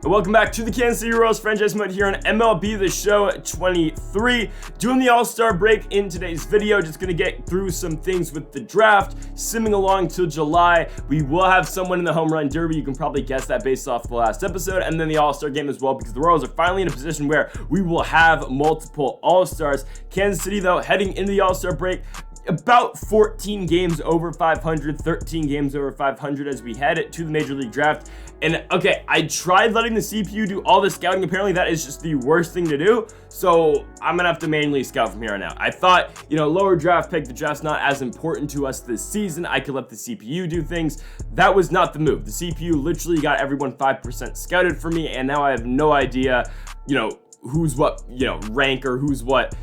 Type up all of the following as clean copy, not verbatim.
And welcome back to the Kansas City Royals franchise mode here on MLB The Show 23. Doing the All-Star break in today's video. Just going to get through some things with the draft, simming along till July. We will have someone in the home run derby. You can probably guess that based off the last episode. And then the All-Star game as well, because the Royals are finally in a position where we will have multiple All-Stars. Kansas City, though, heading into the All-Star break, about 14 games over 500, 13 games over 500 as we head to the Major League Draft. And okay, I tried letting the CPU do all the scouting. Apparently that is just the worst thing to do. So I'm gonna have to manually scout from here on out. I thought, lower draft pick, the draft's not as important to us this season. I could let the CPU do things. That was not the move. The CPU literally got everyone 5% scouted for me. And now I have no idea, who's what, rank or who's what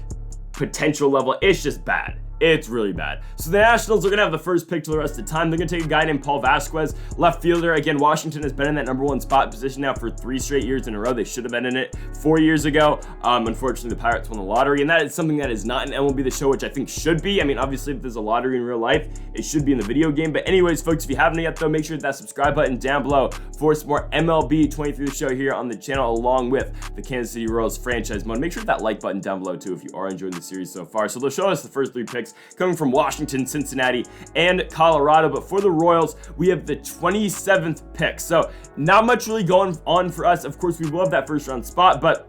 potential level. It's just bad. It's really bad. So the Nationals are going to have the first pick till the rest of the time. They're going to take a guy named Paul Vasquez, left fielder. Again, Washington has been in that number one spot position now for 3 straight years in a row. They should have been in it 4 years ago. Unfortunately, the Pirates won the lottery, and that is something that is not in MLB The Show, which I think should be. I mean, obviously, if there's a lottery in real life, it should be in the video game. But anyways, folks, if you haven't yet, though, make sure to hit that subscribe button down below for some more MLB 23 The Show here on the channel, along with the Kansas City Royals franchise mode. Make sure to hit that like button down below, too, if you are enjoying the series so far. So they'll show us the first 3 picks coming from Washington, Cincinnati, and Colorado. But for the Royals, we have the 27th pick. So not much really going on for us. Of course, we will have that first round spot, but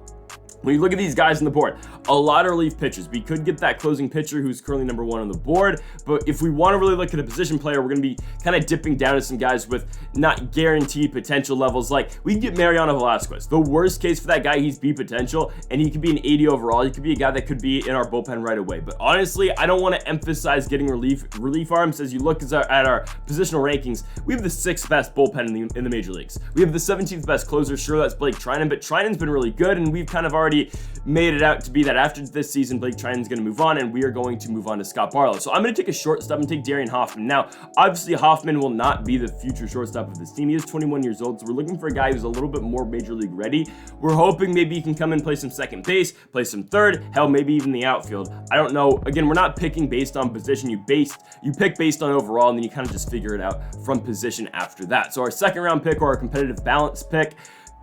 when you look at these guys on the board, a lot of relief pitchers. We could get that closing pitcher who's currently number 1 on the board, but if we want to really look at a position player, we're going to be kind of dipping down to some guys with not guaranteed potential levels. Like, we can get Mariano Velasquez. The worst case for that guy, he's B potential, and he could be an 80 overall. He could be a guy that could be in our bullpen right away. But honestly, I don't want to emphasize getting relief arms. As you look at our positional rankings, we have the 6th best bullpen in the major leagues. We have the 17th best closer. Sure, that's Blake Trinan, but Trinan's been really good, and we've kind of already made it out to be that after this season, Blake Trinan's going to move on, and we are going to move on to Scott Barlow. So I'm going to take a shortstop and take Darian Hoffman. Now, obviously, Hoffman will not be the future shortstop of this team. He is 21 years old, so we're looking for a guy who's a little bit more major league ready. We're hoping maybe he can come and play some second base, play some third, hell, maybe even the outfield. I don't know. Again, we're not picking based on position. You pick based on overall, and then you kind of just figure it out from position after that. So our second round pick, or our competitive balance pick,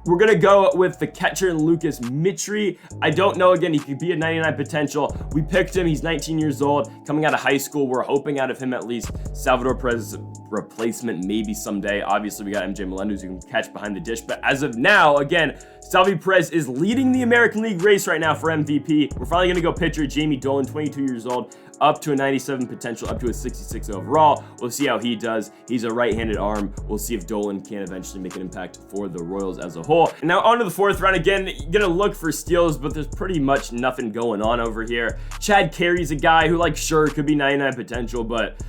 we're going to go with the catcher, Lucas Mitri. I don't know. Again, he could be a 99 potential. We picked him. He's 19 years old, coming out of high school. We're hoping out of him at least Salvador Perez's replacement maybe someday. Obviously, we got MJ Melendez who can catch behind the dish. But as of now, again, Salvi Perez is leading the American League race right now for MVP. We're finally going to go pitcher Jamie Dolan, 22 years old, up to a 97 potential, up to a 66 overall. We'll see how he does. He's a right-handed arm. We'll see if Dolan can eventually make an impact for the Royals as a whole. And now on to the 4th round. Again, you're gonna look for steals, but there's pretty much nothing going on over here. Chad Carey's a guy who, sure, could be 99 potential, but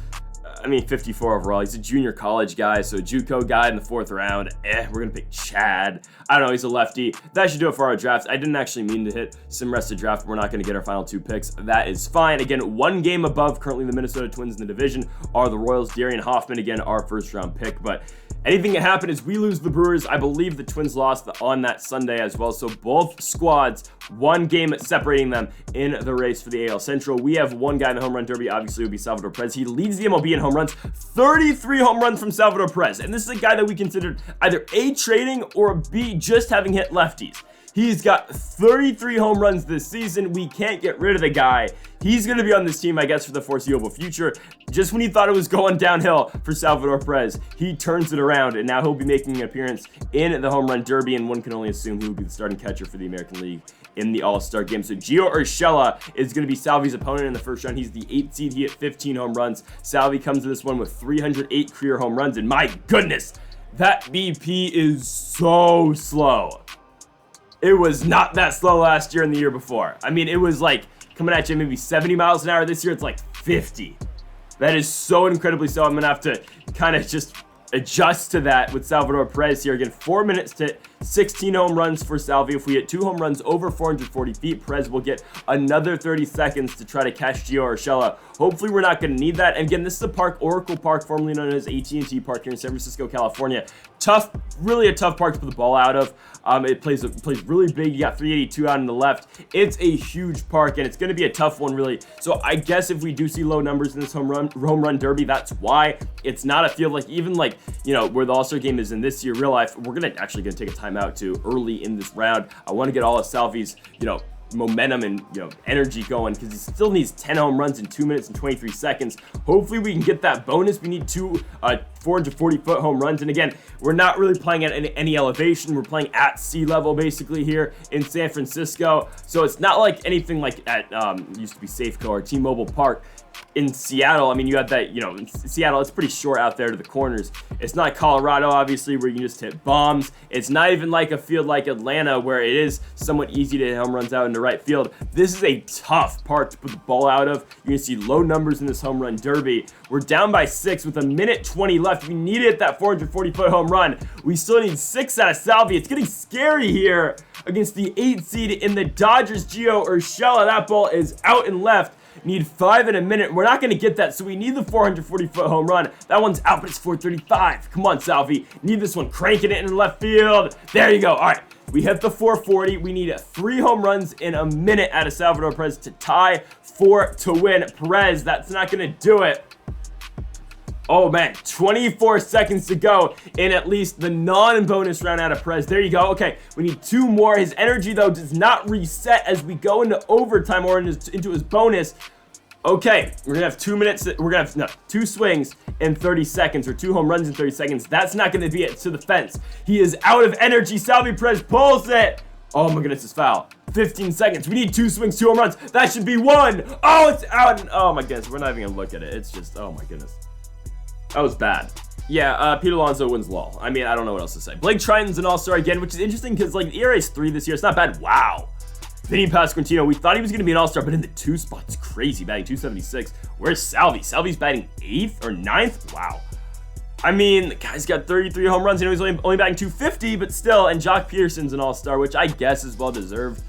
54 overall. He's a junior college guy, so a JUCO guy in the 4th round. We're gonna pick Chad. I don't know, he's a lefty. That should do it for our drafts. I didn't actually mean to hit some rest of draft. We're not gonna get our final 2 picks. That is fine. Again, 1 game above currently the Minnesota Twins in the division are the Royals. Darian Hoffman, again, our first round pick, but anything can happen as we lose the Brewers. I believe the Twins lost on that Sunday as well. So both squads, 1 game separating them in the race for the AL Central. We have 1 guy in the home run derby. Obviously, it would be Salvador Perez. He leads the MLB in home runs. 33 home runs from Salvador Perez. And this is a guy that we considered either A, trading, or B, just having hit lefties. He's got 33 home runs this season. We can't get rid of the guy. He's going to be on this team, I guess, for the foreseeable future. Just when he thought it was going downhill for Salvador Perez, he turns it around, and now he'll be making an appearance in the home run derby, and one can only assume he will be the starting catcher for the American League in the All-Star game. So Gio Urshela is going to be Salvi's opponent in the first round. He's the 8th seed. He hit 15 home runs. Salvi comes to this one with 308 career home runs, and my goodness, that BP is so slow. It was not that slow last year and the year before. It was coming at you maybe 70 miles an hour. This year, it's 50. That is so incredibly slow. I'm going to have to kind of just adjust to that with Salvador Perez here. Again, 4 minutes to 16 home runs for Salvi. If we hit 2 home runs over 440 feet, Perez will get another 30 seconds to try to catch Gio Urshela. Hopefully, we're not going to need that. And again, this is a park, Oracle Park, formerly known as AT&T Park here in San Francisco, California. Tough, really a tough park to put the ball out of. It plays really big. You got 382 out on the left. It's a huge park, and it's going to be a tough one, really. So I guess if we do see low numbers in this home run derby, that's why. It's not a field even where the All-Star game is in this year, real life. We're actually going to take a time timeout to early in this round. I want to get all of Salvi's, momentum and energy going, because he still needs 10 home runs in 2 minutes and 23 seconds. Hopefully we can get that bonus. We need two 440-foot home runs, and again, we're not really playing at any elevation. We're playing at sea level basically here in San Francisco, so it's not like anything like at used to be Safeco or T-Mobile Park in Seattle. I mean, you have that, in Seattle, it's pretty short out there to the corners. It's not Colorado, obviously, where you can just hit bombs. It's not even like a field like Atlanta, where it is somewhat easy to hit home runs out into right field. This is a tough park to put the ball out of. You can see low numbers in this home run derby. We're down by 6 with 1:20 left. We needed that 440-foot home run. We still need 6 out of Salvi. It's getting scary here against the 8 seed in the Dodgers. Gio Urshela, that ball is out and left. Need 5 in a minute. We're not going to get that, so we need the 440-foot home run. That one's out, but it's 435. Come on, Salvi. Need this one. Cranking it in left field. There you go. All right. We hit the 440. We need 3 home runs in a minute out of Salvador Perez to tie 4 to win. Perez, that's not going to do it. Oh, man, 24 seconds to go in at least the non-bonus round out of Perez. There you go. Okay, we need 2 more. His energy, though, does not reset as we go into overtime or into his bonus. Okay, we're going to have 2 minutes. We're going to have 2 swings in 30 seconds or 2 home runs in 30 seconds. That's not going to be it to the fence. He is out of energy. Salvi Perez pulls it. Oh, my goodness, it's foul. 15 seconds. We need 2 swings, 2 home runs. That should be 1. Oh, it's out. Oh, my goodness. We're not even going to look at it. It's just, oh, my goodness. That was bad. Yeah, Pete Alonso wins LOL. I mean, I don't know what else to say. Blake Triton's an all-star again, which is interesting because, the ERA is 3 this year. It's not bad. Wow. Vinny Pasquantino, we thought he was going to be an all-star, but in the 2 spot, it's crazy, batting 276. Where's Salvi? Salvi's batting 8th or 9th? Wow. I mean, the guy's got 33 home runs. He's only batting 250, but still. And Jock Peterson's an all-star, which I guess is well-deserved.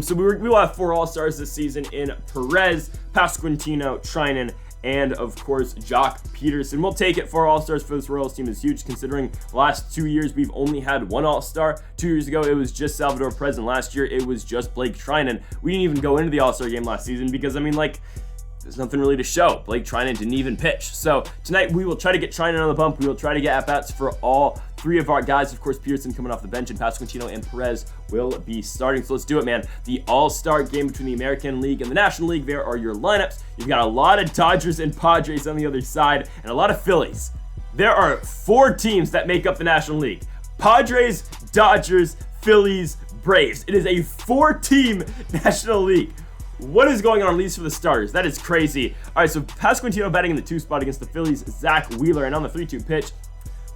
So we will have 4 all-stars this season in Perez, Pasquantino, Trinan, and of course Jock Peterson. We'll take it. 4 all-stars for this Royals team is huge, considering the last 2 years we've only had 1 all-star. 2 years ago it was just Salvador Perez, and last year it was just Blake Trinan. We didn't even go into the all-star game last season because, I mean, there's nothing really to show. Blake Trinan didn't even pitch. So tonight we will try to get Trinan on the bump. We will try to get at-bats for all 3 of our guys. Of course, Peterson coming off the bench, and Pasquantino and Perez will be starting. So let's do it, man. The all-star game between the American League and the National League. There are your lineups. You've got a lot of Dodgers and Padres on the other side, and a lot of Phillies. There are 4 teams that make up the National League: Padres, Dodgers, Phillies, Braves. It is a 4-team National League. What is going on, at least for the starters? That is crazy. All right, so Pasquantino batting in the 2 spot against the Phillies, Zach Wheeler. And on the 3-2 pitch,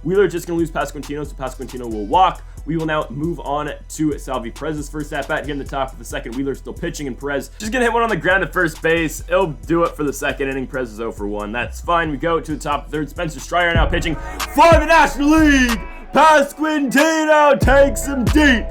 Wheeler just going to lose Pasquantino, so Pasquantino will walk. We will now move on to Salvi Perez's first at-bat here in the top of the second. Wheeler still pitching, and Perez just going to hit one on the ground at first base. He'll do it for the second inning. Perez is 0 for 1. That's fine. We go to the top of the third. Spencer Strider now pitching for the National League. Pasquantino takes him deep.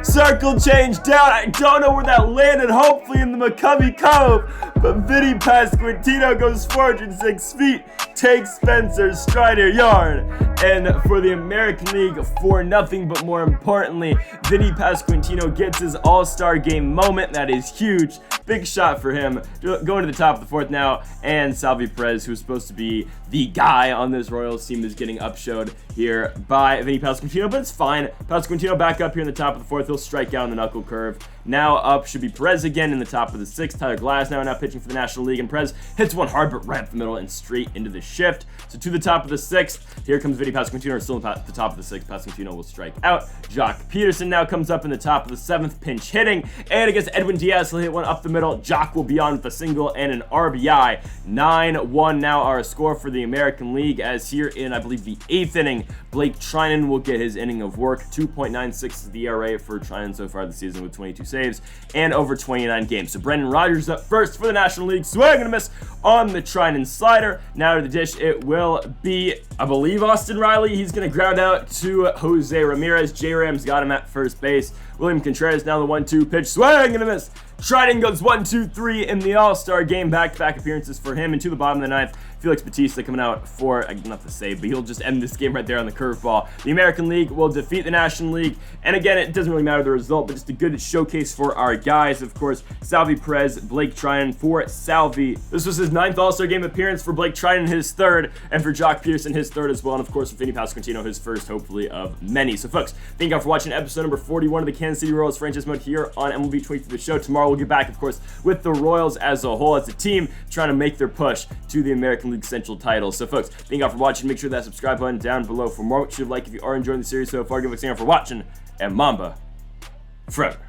Circle change down. I don't know where that landed. Hopefully in the McCovey Cove. But Vinny Pasquantino goes 406 feet. Takes Spencer Strider yard. And for the American League, 4-0. But more importantly, Vinny Pasquantino gets his all-star game moment. That is huge. Big shot for him. Going to the top of the 4th now. And Salvi Perez, who's supposed to be the guy on this Royals team, is getting upshowed here by Vinny Pasquantino. But it's fine. Pasquantino back up here in the top of the 4th. He'll strike out on the knuckle curve. Now up should be Perez again in the top of the 6th. Tyler Glasnow now pitching for the National League. And Perez hits one hard, but right up the middle and straight into the shift. So to the top of the 6th. Here comes Vinny Pasquantino. Still at the top of the 6th. Pasquantino will strike out. Jock Peterson now comes up in the top of the 7th. Pinch hitting. And against Edwin Diaz, he'll hit one up the middle. Jock will be on with a single and an RBI. 9-1 now our score for the American League, as here in, I believe, the 8th inning, Blake Trinan will get his inning of work. 2.96 is the ERA for Trinan so far this season with 22 saves and over 29 games. So Brendan Rodgers up first for the National League. Swing and a miss on the Trinan slider. Now to the dish, it will be, I believe, Austin Riley. He's going to ground out to Jose Ramirez. J-Ram's got him at first base. William Contreras now the 1-2 pitch. Swing and a miss. Trinan goes 1-2-3 in the All-Star game. Back-to-back appearances for him. And to the bottom of the 9th, Felix Bautista coming out for, not to say, but he'll just end this game right there on the curveball. The American League will defeat the National League, and again, it doesn't really matter the result, but just a good showcase for our guys. Of course, Salvi Perez, Blake Trinan for Salvi. This was his 9th All-Star Game appearance, for Blake Trinan his 3rd, and for Jock Peterson his 3rd as well, and of course for Vinny Pasquantino his 1st, hopefully, of many. So folks, thank you all for watching episode number 41 of the Kansas City Royals franchise mode here on MLB 23 The Show. Tomorrow we'll get back, of course, with the Royals as a whole, as a team, trying to make their push to the American League Central title. So folks, thank you all for watching. Make sure that subscribe button down below for more. Make sure to like if you are enjoying the series so far. Give us a for watching, and Mamba forever.